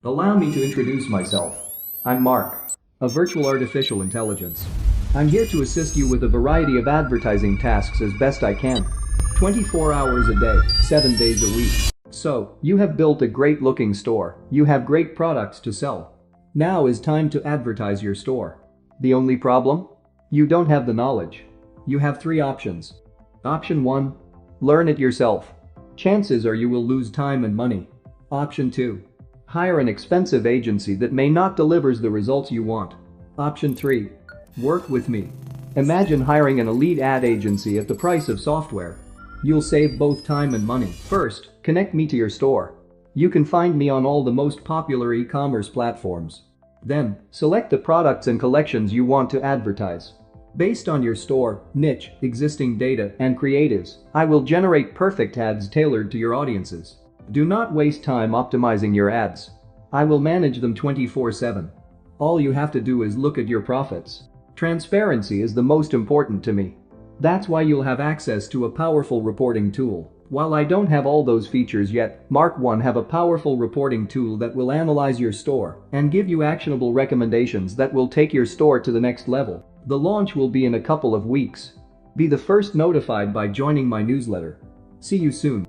Allow me to introduce myself. I'm Mark, a virtual artificial intelligence. I'm here to assist you with a variety of advertising tasks as best I can. 24 hours a day, 7 days a week. So, you have built a great looking store. You have great products to sell. Now is time to advertise your store. The only problem? You don't have the knowledge. You have 3 options. Option 1. Learn it yourself. Chances are you will lose time and money. Option 2. Hire an expensive agency that may not deliver the results you want. Option 3. Work with me. Imagine hiring an elite ad agency at the price of software. You'll save both time and money. First, connect me to your store. You can find me on all the most popular e-commerce platforms. Then, select the products and collections you want to advertise. Based on your store, niche, existing data, and creatives, I will generate perfect ads tailored to your audiences. Do not waste time optimizing your ads. I will manage them 24/7. All you have to do is look at your profits. Transparency is the most important to me. That's why you'll have access to a powerful reporting tool. While I don't have all those features yet, Mark 1 have a powerful reporting tool that will analyze your store and give you actionable recommendations that will take your store to the next level. The launch will be in a couple of weeks. Be the first notified by joining my newsletter. See you soon.